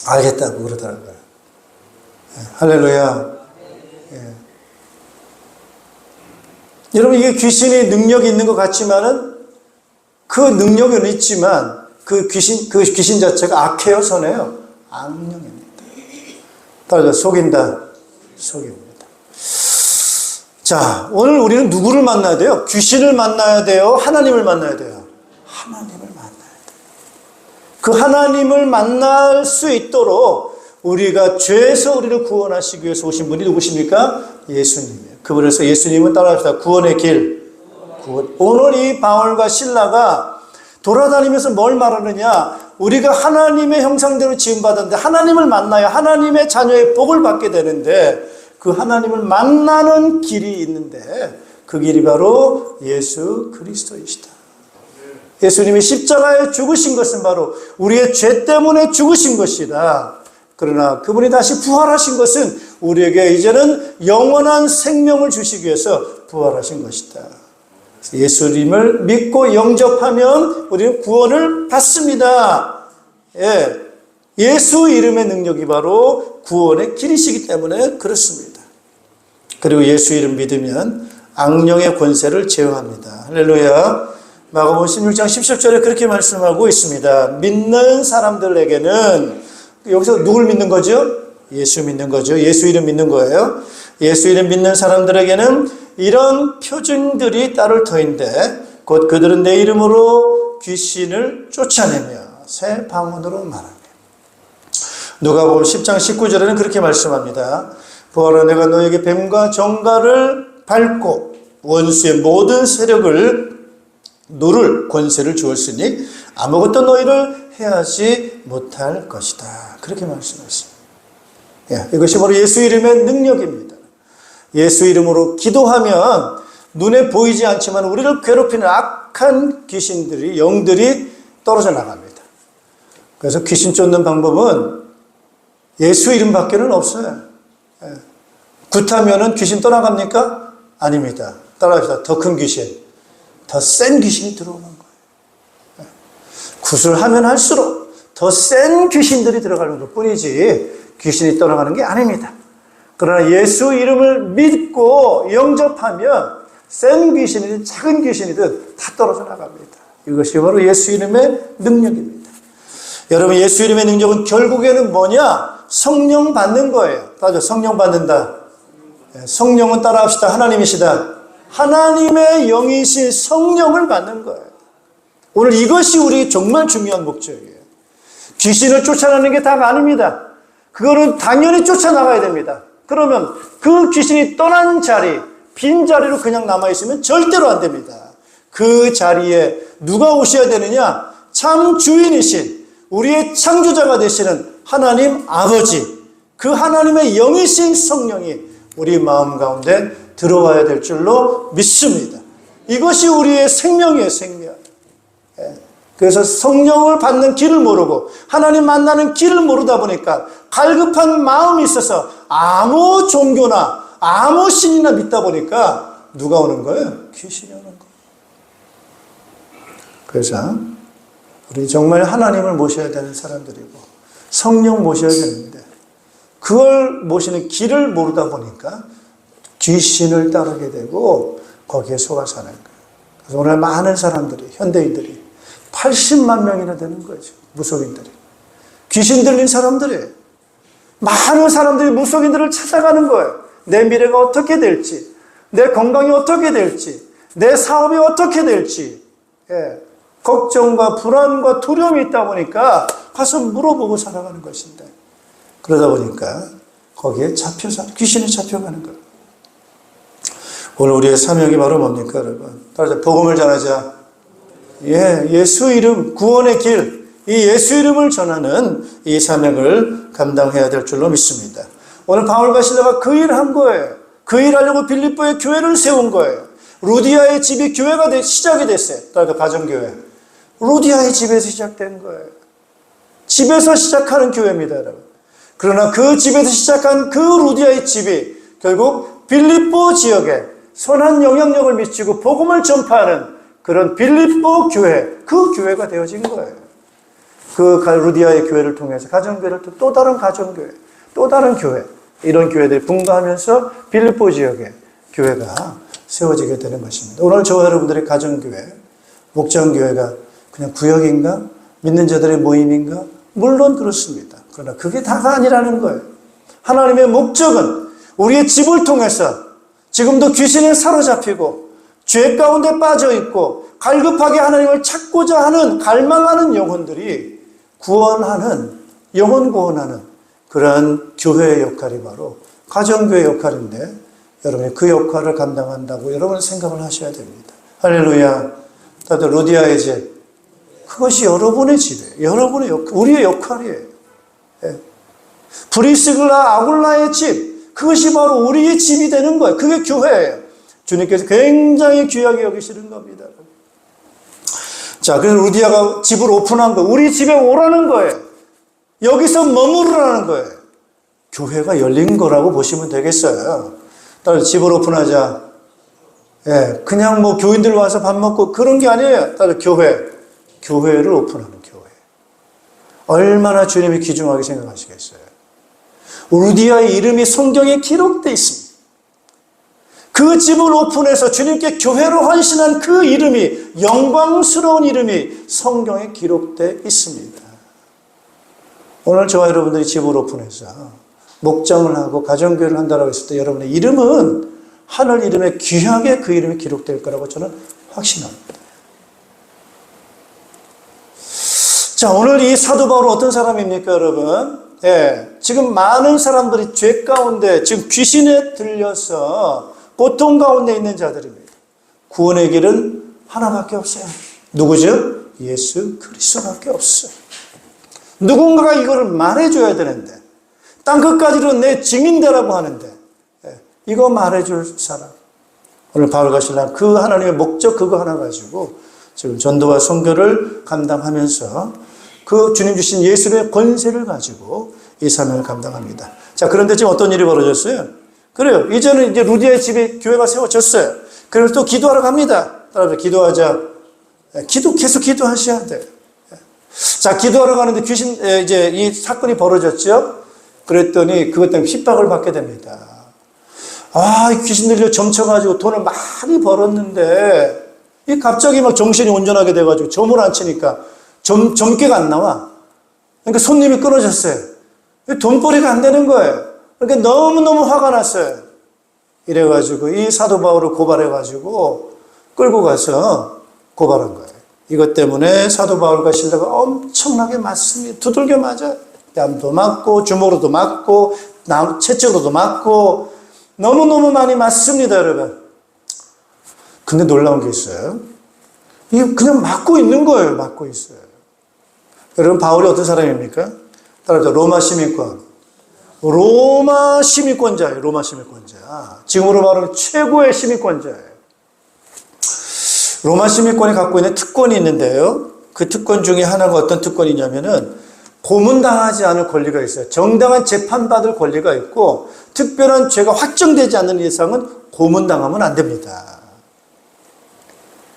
[SPEAKER 4] 알겠다고 그러더라고요. 할렐루야. 예. 여러분, 이게 귀신이 능력이 있는 것 같지만은 그 능력은 있지만 그 귀신 자체가 악해요, 선해요? 악령입니다. 따라서 속인다. 속입니다. 자, 오늘 우리는 누구를 만나야 돼요? 귀신을 만나야 돼요? 하나님을 만나야 돼요? 하나님을 만나야 돼요. 그 하나님을 만날 수 있도록 우리가 죄에서 우리를 구원하시기 위해서 오신 분이 누구십니까? 예수님이에요. 그분에서 예수님은 따라합시다. 구원의 길. 오늘 이 바울과 실라가 돌아다니면서 뭘 말하느냐? 우리가 하나님의 형상대로 지음받았는데 하나님을 만나야 하나님의 자녀의 복을 받게 되는데 그 하나님을 만나는 길이 있는데 그 길이 바로 예수 그리스도이시다. 예수님이 십자가에 죽으신 것은 바로 우리의 죄 때문에 죽으신 것이다. 그러나 그분이 다시 부활하신 것은 우리에게 이제는 영원한 생명을 주시기 위해서 부활하신 것이다. 예수님을 믿고 영접하면 우리는 구원을 받습니다. 예. 예수 이름의 능력이 바로 구원의 길이시기 때문에 그렇습니다. 그리고 예수 이름 믿으면 악령의 권세를 제어합니다. 할렐루야. 마가복음 16장 17절에 그렇게 말씀하고 있습니다. 믿는 사람들에게는, 여기서 누굴 믿는 거죠? 예수 믿는 거죠. 예수 이름 믿는 거예요. 예수 이름 믿는 사람들에게는 이런 표징들이 따를 터인데 곧 그들은 내 이름으로 귀신을 쫓아내며 새 방언으로 말하며. 누가복음 10장 19절에는 그렇게 말씀합니다. 보아라, 내가 너에게 뱀과 정갈을 밟고 원수의 모든 세력을 누를 권세를 주었으니 아무것도 너희를 해하지 못할 것이다. 그렇게 말씀했습니다. 이것이 바로 예수 이름의 능력입니다. 예수 이름으로 기도하면 눈에 보이지 않지만 우리를 괴롭히는 악한 귀신들이, 영들이 떨어져 나갑니다. 그래서 귀신 쫓는 방법은 예수 이름밖에는 없어요. 굿하면은 귀신 떠나갑니까? 아닙니다. 따라합시다. 더 큰 귀신, 더 센 귀신이 들어오는 거예요. 굿을 하면 할수록 더 센 귀신들이 들어가는 것 뿐이지 귀신이 떠나가는 게 아닙니다. 그러나 예수 이름을 믿고 영접하면 센 귀신이든 작은 귀신이든 다 떨어져 나갑니다. 이것이 바로 예수 이름의 능력입니다. 여러분, 예수 이름의 능력은 결국에는 뭐냐? 성령 받는 거예요. 다들 성령 받는다. 성령은 따라합시다. 하나님이시다. 하나님의 영이신 성령을 받는 거예요. 오늘 이것이 우리 정말 중요한 목적이에요. 귀신을 쫓아내는 게 다가 아닙니다. 그거는 당연히 쫓아나가야 됩니다. 그러면 그 귀신이 떠난 자리, 빈 자리로 그냥 남아있으면 절대로 안 됩니다. 그 자리에 누가 오셔야 되느냐? 참 주인이신, 우리의 창조자가 되시는 하나님 아버지, 그 하나님의 영이신 성령이 우리 마음 가운데 들어와야 될 줄로 믿습니다. 이것이 우리의 생명이에요, 생명. 그래서 성령을 받는 길을 모르고 하나님 만나는 길을 모르다 보니까 갈급한 마음이 있어서 아무 종교나 아무 신이나 믿다 보니까 누가 오는 거예요? 귀신이 오는 거예요. 그래서 우리 정말 하나님을 모셔야 되는 사람들이고 성령 모셔야 되는데 그걸 모시는 길을 모르다 보니까 귀신을 따르게 되고 거기에 속아 사는 거예요. 그래서 오늘 많은 사람들이, 현대인들이 80만 명이나 되는 거죠. 무속인들이. 귀신 들린 사람들이. 많은 사람들이 무속인들을 찾아가는 거예요. 내 미래가 어떻게 될지, 내 건강이 어떻게 될지, 내 사업이 어떻게 될지, 걱정과 불안과 두려움이 있다 보니까 가서 물어보고 살아가는 것인데, 그러다 보니까 거기에 귀신이 잡혀가는 거예요. 오늘 우리의 사명이 바로 뭡니까, 여러분? 따라서 복음을 전하자. 예수 이름, 구원의 길, 이 예수 이름을 전하는 이 사명을 감당해야 될 줄로 믿습니다. 오늘 바울과 실라가 그 일을 한 거예요. 그 일 하려고 빌립보에 교회를 세운 거예요. 루디아의 집이 교회가 시작이 됐어요. 그러니까 가정교회. 루디아의 집에서 시작된 거예요. 집에서 시작하는 교회입니다, 여러분. 그러나 그 집에서 시작한 그 루디아의 집이 결국 빌립보 지역에 선한 영향력을 미치고 복음을 전파하는 그런 빌립보 교회, 그 교회가 되어진 거예요. 그 루디아의 교회를 통해서 가정교회를 또 다른 가정교회, 또 다른 교회, 이런 교회들이 분가하면서 빌립보 지역에 교회가 세워지게 되는 것입니다. 오늘 저와 여러분들의 가정교회, 목장교회가 그냥 구역인가? 믿는 자들의 모임인가? 물론 그렇습니다. 그러나 그게 다가 아니라는 거예요. 하나님의 목적은 우리의 집을 통해서 지금도 귀신에 사로잡히고 죄 가운데 빠져있고 갈급하게 하나님을 찾고자 하는 갈망하는 영혼들이 구원하는, 영혼 구원하는 그러한 교회의 역할이 바로 가정교회 역할인데 여러분이 그 역할을 감당한다고 여러분 생각을 하셔야 됩니다. 할렐루야. 다들 루디아의 집, 그것이 여러분의 집이에요. 여러분의 우리의 역할이에요. 브리스글라 아굴라의 집, 그것이 바로 우리의 집이 되는 거예요. 그게 교회예요. 주님께서 굉장히 귀하게 여기시는 겁니다. 자, 그래서 루디아가 집을 오픈한 거예요. 우리 집에 오라는 거예요. 여기서 머무르라는 거예요. 교회가 열린 거라고 보시면 되겠어요. 따라서 집을 오픈하자. 그냥 뭐 교인들 와서 밥 먹고 그런 게 아니에요. 따라서 교회를 오픈하는 교회. 얼마나 주님이 귀중하게 생각하시겠어요. 루디아의 이름이 성경에 기록되어 있습니다. 그 집을 오픈해서 주님께 교회로 헌신한 그 이름이, 영광스러운 이름이 성경에 기록되어 있습니다. 오늘 저와 여러분들이 집을 오픈해서 목장을 하고 가정교회를 한다고 했을 때 여러분의 이름은 하늘 이름에 귀하게 그 이름이 기록될 거라고 저는 확신합니다. 자, 오늘 이 사도 바울은 어떤 사람입니까, 여러분? 예, 지금 많은 사람들이 죄 가운데, 지금 귀신에 들려서 고통 가운데 있는 자들입니다. 구원의 길은 하나밖에 없어요. 누구죠? 예수 그리스도밖에 없어요. 누군가가 이거를 말해줘야 되는데, 땅 끝까지로 내 증인되라고 하는데, 예, 이거 말해줄 사람. 오늘 바울과 실라 그 하나님의 목적 그거 하나 가지고 지금 전도와 선교를 감당하면서 그 주님 주신 예수의 권세를 가지고 이 사명을 감당합니다. 자, 그런데 지금 어떤 일이 벌어졌어요? 그래요. 이제는 이제 루디아의 집에 교회가 세워졌어요. 그래서 또 기도하러 갑니다. 따라서 기도하자. 계속 기도하셔야 돼요. 자, 기도하러 가는데 이제 이 사건이 벌어졌죠. 그랬더니 그것 때문에 핍박을 받게 됩니다. 이 귀신 들려 점쳐가지고 돈을 많이 벌었는데, 이 갑자기 막 정신이 온전하게 돼가지고 점을 안 치니까 점괘가 안 나와. 그러니까 손님이 끊어졌어요. 돈벌이가 안 되는 거예요. 그러니까 너무너무 화가 났어요. 이래가지고 이 사도 바울을 고발해가지고 끌고 가서 고발한 거예요. 이것 때문에 사도 바울과 실라가 엄청나게 맞습니다. 두들겨 맞아요. 뺨도 맞고 주먹으로도 맞고 채찍으로도 맞고 너무너무 많이 맞습니다, 여러분. 근데 놀라운 게 있어요. 이게 그냥 맞고 있는 거예요. 맞고 있어요. 여러분, 바울이 어떤 사람입니까? 따라서 로마 시민권. 로마 시민권자예요. 로마 시민권자. 지금으로 말하면 최고의 시민권자예요. 로마 시민권이 갖고 있는 특권이 있는데요. 그 특권 중에 하나가 어떤 특권이냐면은 고문당하지 않을 권리가 있어요. 정당한 재판받을 권리가 있고 특별한 죄가 확정되지 않는 이상은 고문당하면 안 됩니다.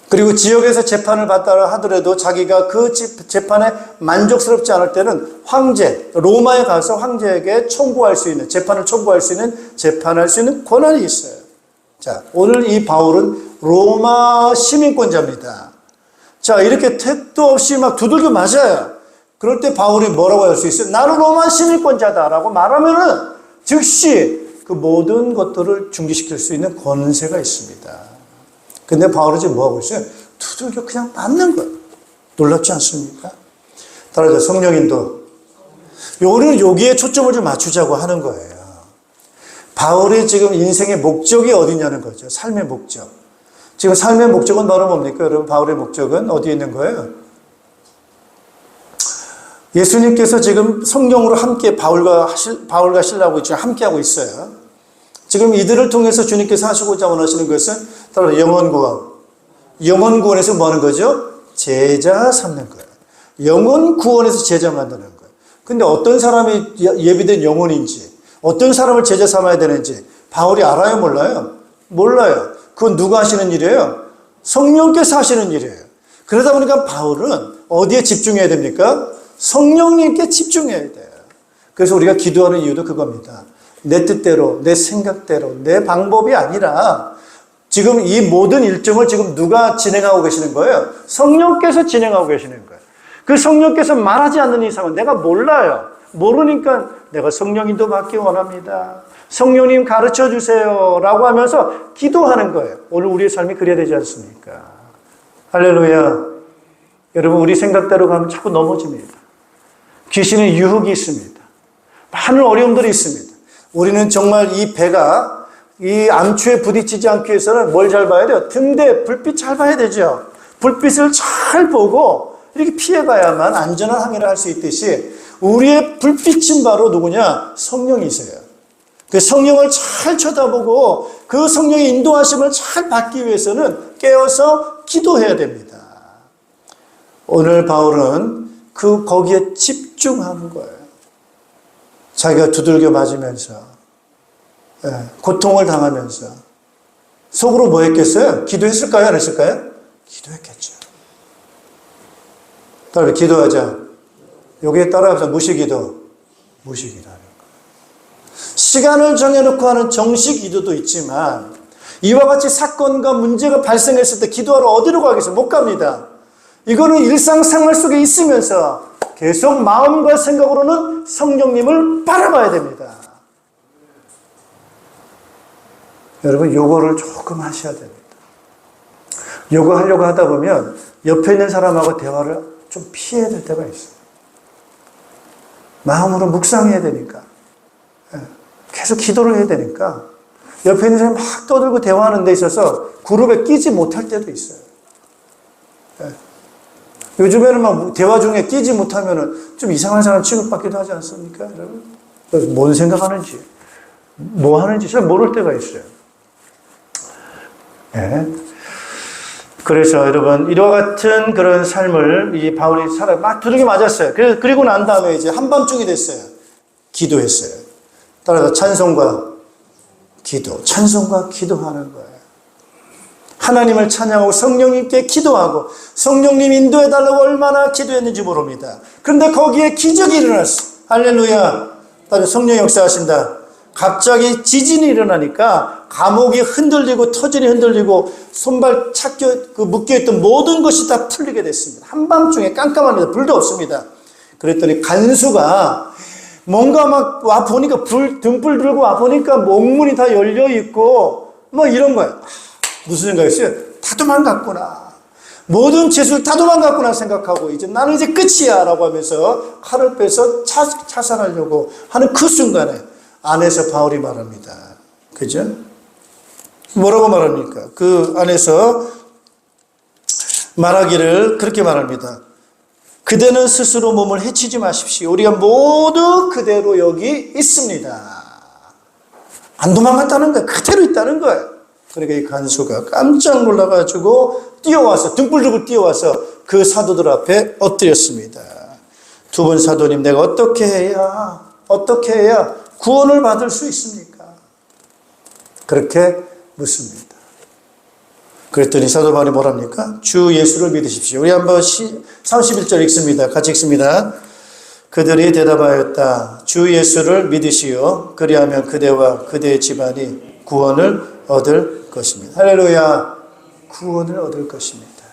[SPEAKER 4] 그리고 지역에서 재판을 받다 하더라도 자기가 그 재판에 만족스럽지 않을 때는 황제, 로마에 가서 황제에게 청구할 수 있는, 재판을 청구할 수 있는, 재판할 수 있는 권한이 있어요. 자, 오늘 이 바울은 로마 시민권자입니다. 자, 이렇게 택도 없이 막 두들겨 맞아요. 그럴 때 바울이 뭐라고 할 수 있어요? 나는 로마 시민권자다라고 말하면은 즉시 그 모든 것들을 중지시킬 수 있는 권세가 있습니다. 근데 바울은 지금 뭐하고 있어요? 두들겨 그냥 맞는 거예요. 놀랍지 않습니까? 따라서 성령인도. 우리는 여기에 초점을 좀 맞추자고 하는 거예요. 바울이 지금 인생의 목적이 어디냐는 거죠. 삶의 목적. 지금 삶의 목적은 바로 뭡니까? 여러분, 바울의 목적은 어디에 있는 거예요? 예수님께서 지금 성령으로 함께 바울과 실라하고 지금 함께하고 있어요. 지금 이들을 통해서 주님께서 하시고자 원하시는 것은 따로 영혼 구원. 영혼 구원에서 뭐 하는 거죠? 제자 삼는 거예요. 영혼 구원에서 제자 만드는 거예요. 근데 어떤 사람이 예비된 영혼인지, 어떤 사람을 제자 삼아야 되는지 바울이 알아요, 몰라요? 몰라요. 그건 누가 하시는 일이에요? 성령께서 하시는 일이에요. 그러다 보니까 바울은 어디에 집중해야 됩니까? 성령님께 집중해야 돼요. 그래서 우리가 기도하는 이유도 그겁니다. 내 뜻대로, 내 생각대로, 내 방법이 아니라 지금 이 모든 일정을 지금 누가 진행하고 계시는 거예요? 성령께서 진행하고 계시는 거예요. 그 성령께서 말하지 않는 이상은 내가 몰라요. 모르니까 내가 성령님도 받기 원합니다. 성령님 가르쳐 주세요 라고 하면서 기도하는 거예요. 오늘 우리의 삶이 그래야 되지 않습니까? 할렐루야. 여러분, 우리 생각대로 가면 자꾸 넘어집니다. 귀신의 유혹이 있습니다. 많은 어려움들이 있습니다. 우리는 정말 이 배가 이 암초에 부딪히지 않기 위해서는 뭘 잘 봐야 돼요? 등대 불빛 잘 봐야 되죠. 불빛을 잘 보고 이렇게 피해가야만 안전한 항해를 할 수 있듯이 우리의 불빛은 바로 누구냐? 성령이세요. 그 성령을 잘 쳐다보고 그 성령의 인도하심을 잘 받기 위해서는 깨어서 기도해야 됩니다. 오늘 바울은 거기에 집중하는 거예요. 자기가 두들겨 맞으면서, 고통을 당하면서, 속으로 뭐 했겠어요? 기도했을까요? 안 했을까요? 기도했겠죠. 따라 기도하자. 여기에 따라서 무시기도. 무시기도 하는 거예요. 시간을 정해놓고 하는 정식 기도도 있지만, 이와 같이 사건과 문제가 발생했을 때 기도하러 어디로 가겠어요? 못 갑니다. 이거는 일상생활 속에 있으면서 계속 마음과 생각으로는 성령님을 바라봐야 됩니다. 여러분, 요거를 조금 하셔야 됩니다. 요거 하려고 하다 보면 옆에 있는 사람하고 대화를 좀 피해야 될 때가 있어요. 마음으로 묵상해야 되니까. 계속 기도를 해야 되니까. 옆에 있는 사람이 막 떠들고 대화하는 데 있어서 그룹에 끼지 못할 때도 있어요. 요즘에는 막 대화 중에 끼지 못하면은 좀 이상한 사람 취급받기도 하지 않습니까, 여러분? 그래서 뭔 생각하는지, 뭐 하는지 잘 모를 때가 있어요. 그래서 여러분, 이와 같은 그런 삶을 이 바울이 막 두들겨 맞았어요. 그리고 난 다음에 이제 한밤중이 됐어요. 기도했어요. 따라서 찬송과 기도하는 거예요. 하나님을 찬양하고 성령님께 기도하고 성령님 인도해달라고 얼마나 기도했는지 모릅니다. 그런데 거기에 기적이 일어났어. 할렐루야. 따라서 성령이 역사하신다. 갑자기 지진이 일어나니까 감옥이 흔들리고 터진이 흔들리고 손발 묶여있던 모든 것이 다 풀리게 됐습니다. 한밤중에 깜깜합니다. 불도 없습니다. 그랬더니 간수가 뭔가 막 와 보니까 등불 들고 와 보니까 옥문이 다 열려 있고 뭐 이런 거예요. 무슨 생각이었어요? 다 도망갔구나. 모든 죄수를 다 도망갔구나 생각하고 나는 이제 끝이야 라고 하면서 칼을 빼서 자살하려고 하는 그 순간에 안에서 바울이 말합니다. 그죠? 뭐라고 말합니까? 그 안에서 말하기를 그렇게 말합니다. 그대는 스스로 몸을 해치지 마십시오. 우리가 모두 그대로 여기 있습니다. 안 도망갔다는 거예요. 그대로 있다는 거예요. 그러니까 이 간수가 깜짝 놀라가지고 뛰어와서 등불 들고 뛰어와서 그 사도들 앞에 엎드렸습니다. 두 분 사도님, 내가 어떻게 해야 구원을 받을 수 있습니까? 그렇게 묻습니다. 그랬더니 사도 바울이 뭐랍니까? 주 예수를 믿으십시오. 우리 한번 31절 읽습니다. 같이 읽습니다. 그들이 대답하였다. 주 예수를 믿으시오. 그리하면 그대와 그대의 집안이 구원을 얻을 것입니다. 할렐루야. 구원을 얻을 것입니다.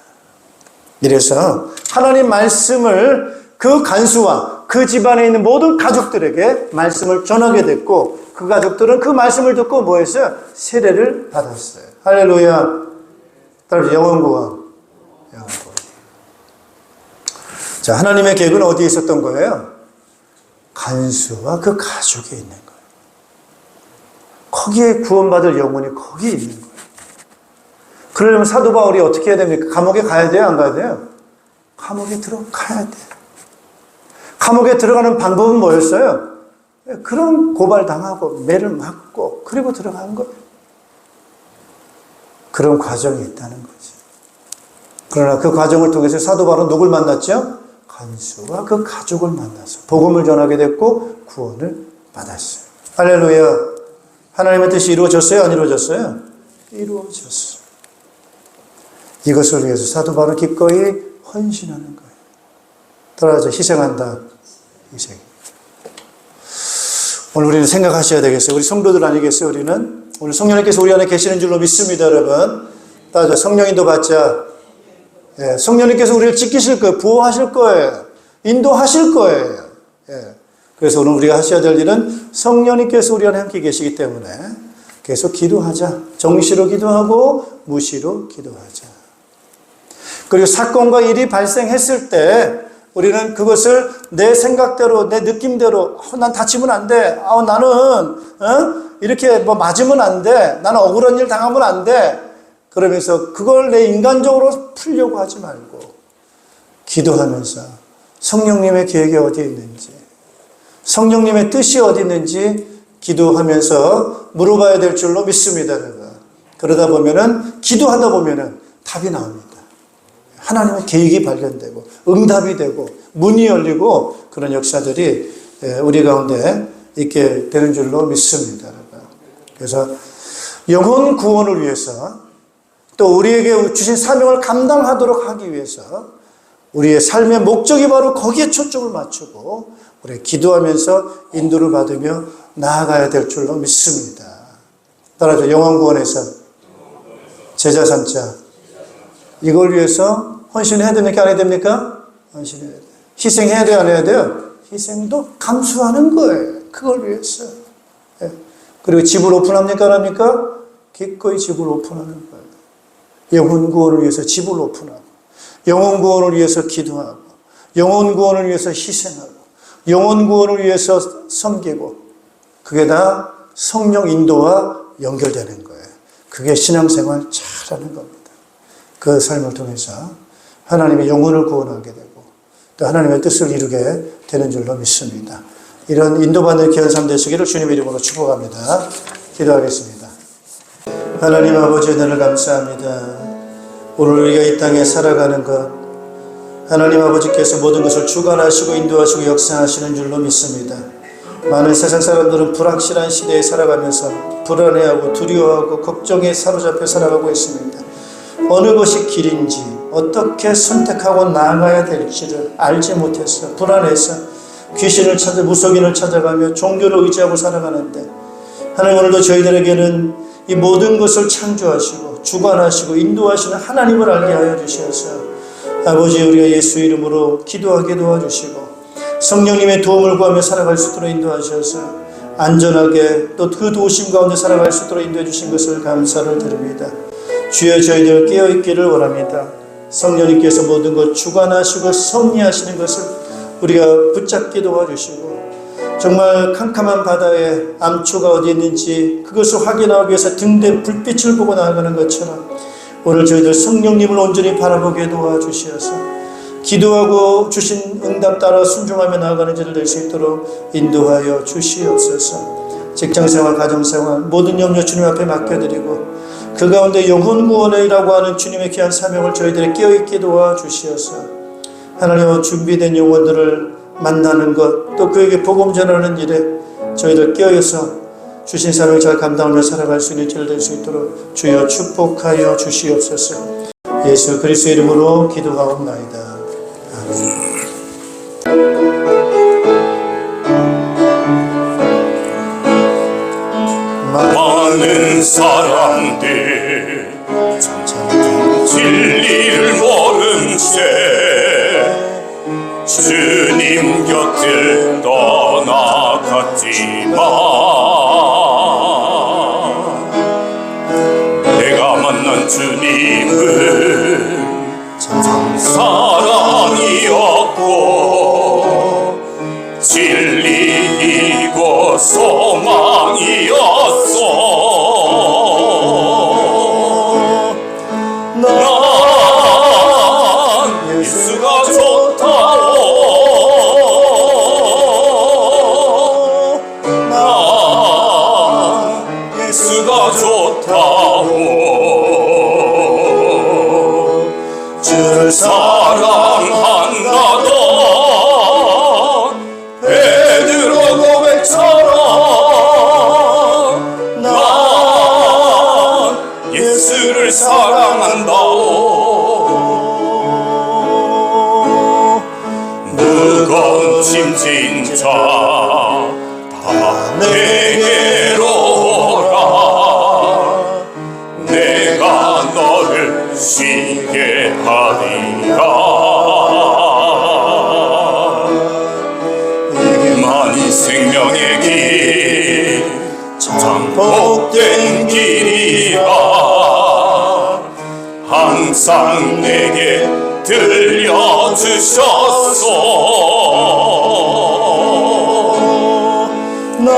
[SPEAKER 4] 이래서 하나님 말씀을 그 간수와 그 집안에 있는 모든 가족들에게 말씀을 전하게 됐고 그 가족들은 그 말씀을 듣고 뭐 했어요? 세례를 받았어요. 할렐루야. 따라서 영원구원. 자, 하나님의 계획은 어디에 있었던 거예요? 간수와 그 가족에 있는 거예요. 거기에 구원받을 영혼이 거기에 있는 거예요. 그러려면 사도 바울이 어떻게 해야 됩니까? 감옥에 가야 돼요? 안 가야 돼요? 감옥에 들어가야 돼요. 감옥에 들어가는 방법은 뭐였어요? 그런 고발당하고 매를 맞고 그리고 들어간 거예요. 그런 과정이 있다는 거죠. 그러나 그 과정을 통해서 사도 바울은 누굴 만났죠? 간수와 그 가족을 만나서 복음을 전하게 됐고 구원을 받았어요. 할렐루야. 하나님의 뜻이 이루어졌어요? 안 이루어졌어요? 이루어졌어요. 이것을 위해서 사도 바울은 기꺼이 헌신하는 거예요. 따라서 희생한다. 희생. 오늘 우리는 생각하셔야 되겠어요. 우리 성도들 아니겠어요? 우리는 오늘 성령님께서 우리 안에 계시는 줄로 믿습니다, 여러분. 따라서 성령인도 받자. 성령님께서 우리를 지키실 거예요. 보호하실 거예요. 인도하실 거예요. 그래서 오늘 우리가 하셔야 될 일은 성령님께서 우리 안에 함께 계시기 때문에 계속 기도하자. 정시로 기도하고 무시로 기도하자. 그리고 사건과 일이 발생했을 때 우리는 그것을 내 생각대로, 내 느낌대로, 난 다치면 안 돼. 나는, 이렇게 뭐 맞으면 안 돼. 나는 억울한 일 당하면 안 돼. 그러면서 그걸 내 인간적으로 풀려고 하지 말고, 기도하면서 성령님의 계획이 어디에 있는지, 성령님의 뜻이 어디 있는지 기도하면서 물어봐야 될 줄로 믿습니다. 그러다 보면은, 기도하다 보면은 답이 나옵니다. 하나님의 계획이 발견되고 응답이 되고 문이 열리고 그런 역사들이 우리 가운데 있게 되는 줄로 믿습니다. 그래서 영혼 구원을 위해서 또 우리에게 주신 사명을 감당하도록 하기 위해서 우리의 삶의 목적이 바로 거기에 초점을 맞추고 우리 기도하면서 인도를 받으며 나아가야 될 줄로 믿습니다. 따라서 영혼 구원에서 제자 삼자 이걸 위해서 헌신해야 됩니까? 안 해야 됩니까? 헌신해야 돼요. 희생해야 돼요? 안 해야 돼요? 희생도 감수하는 거예요. 그걸 위해서. 그리고 집을 오픈합니까? 안 합니까? 기꺼이 집을 오픈하는 거예요. 영혼 구원을 위해서 집을 오픈하고 영혼 구원을 위해서 기도하고 영혼 구원을 위해서 희생하고 영혼 구원을 위해서 섬기고 그게 다 성령 인도와 연결되는 거예요. 그게 신앙생활 잘하는 겁니다. 그 삶을 통해서 하나님의 영혼을 구원하게 되고 또 하나님의 뜻을 이루게 되는 줄로 믿습니다. 이런 인도받는 귀한 삶 되시기를 주님의 이름으로 축복합니다. 기도하겠습니다. 하나님 아버지 은혜를 감사합니다. 오늘 우리가 이 땅에 살아가는 것 하나님 아버지께서 모든 것을 주관하시고 인도하시고 역사하시는 줄로 믿습니다. 많은 세상 사람들은 불확실한 시대에 살아가면서 불안해하고 두려워하고 걱정에 사로잡혀 살아가고 있습니다. 어느 것이 길인지 어떻게 선택하고 나아가야 될지를 알지 못해서 불안해서 귀신을 찾아 무속인을 찾아가며 종교를 의지하고 살아가는데 하나님 오늘도 저희들에게는 이 모든 것을 창조하시고 주관하시고 인도하시는 하나님을 알게 하여 주시어서 아버지 우리가 예수 이름으로 기도하게 도와주시고 성령님의 도움을 구하며 살아갈 수 있도록 인도하셔서 안전하게 또 그 도우심 가운데 살아갈 수 있도록 인도해 주신 것을 감사를 드립니다. 주여 저희들 깨어있기를 원합니다. 성령님께서 모든 것 주관하시고 섭리하시는 것을 우리가 붙잡게 도와주시고 정말 캄캄한 바다에 암초가 어디 있는지 그것을 확인하기 위해서 등대 불빛을 보고 나아가는 것처럼 오늘 저희들 성령님을 온전히 바라보게 도와주시어서 기도하고 주신 응답 따라 순종하며 나아가는 자들 될 수 있도록 인도하여 주시옵소서. 직장생활, 가정생활 모든 염려 주님 앞에 맡겨드리고 그 가운데 영혼 구원이라고 하는 주님의 귀한 사명을 저희들이 깨어있게 도와주시어서 하나님의 준비된 영혼들을 만나는 것 또 그에게 복음 전하는 일에 저희들 깨어있어 주신 사명을 잘 감당하며 살아갈 수 있는 자들 될 수 있도록 주여 축복하여 주시옵소서. 예수 그리스도 이름으로 기도하옵나이다.
[SPEAKER 2] 많은 사람들 진리를 모른 채 주님 곁을 떠나갔지만 내가 만난 주님은 사랑이었고 진리이고 소망이었어. 난 예수가 좋다오. 난 예수가 좋다오. 주를 사랑한다던 베드로 고백처럼 난 예수를 사랑한다오. 무거운 짐진 자 다 내게로 오라. 내가 너를 쉬게 하리라. 이만이 생명의 길 참 복된 길이라. 항상 내게 들려주셨소. 난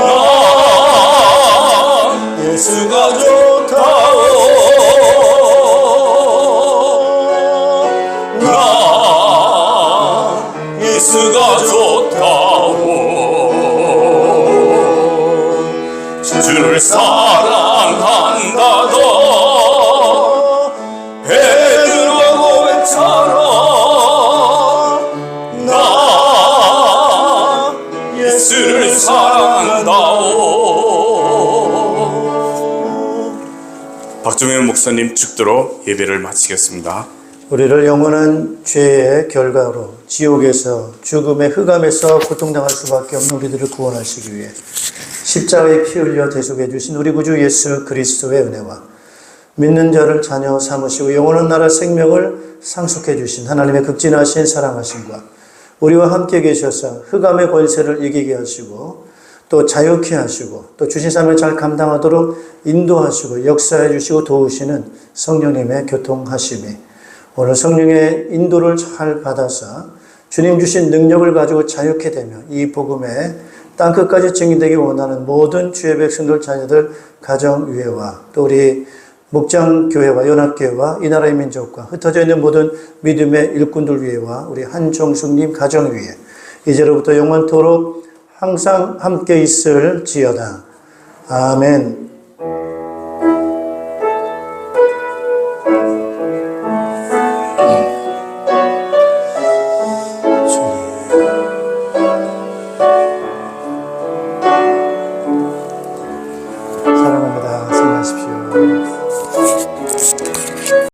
[SPEAKER 2] 예수가 좋다오. 난 예수가 좋다오. 주를 사랑한다던 베드로 고백처럼 나 예수를 사랑한다오. 박종현 목사님 축도로 예배를 마치겠습니다.
[SPEAKER 4] 우리를 영원한 죄의 결과로 지옥에서 죽음의 흑암에서 고통당할 수밖에 없는 우리들을 구원하시기 위해 십자가에 피 흘려 대속해 주신 우리 구주 예수 그리스도의 은혜와 믿는 자를 자녀 삼으시고 영원한 나라 생명을 상속해 주신 하나님의 극진하신 사랑하심과 우리와 함께 계셔서 흑암의 권세를 이기게 하시고 또 자유케 하시고 또 주신 삶을 잘 감당하도록 인도하시고 역사해 주시고 도우시는 성령님의 교통하심이 오늘 성령의 인도를 잘 받아서 주님 주신 능력을 가지고 자유케 되며 이 복음에 땅끝까지 증인되기 원하는 모든 주의 백성들, 자녀들, 가정 위에와 또 우리 목장교회와 연합교회와 이 나라의 민족과 흩어져 있는 모든 믿음의 일꾼들 위에와 우리 한종숙님 가정 위에 이제로부터 영원토록 항상 함께 있을지어다. 아멘.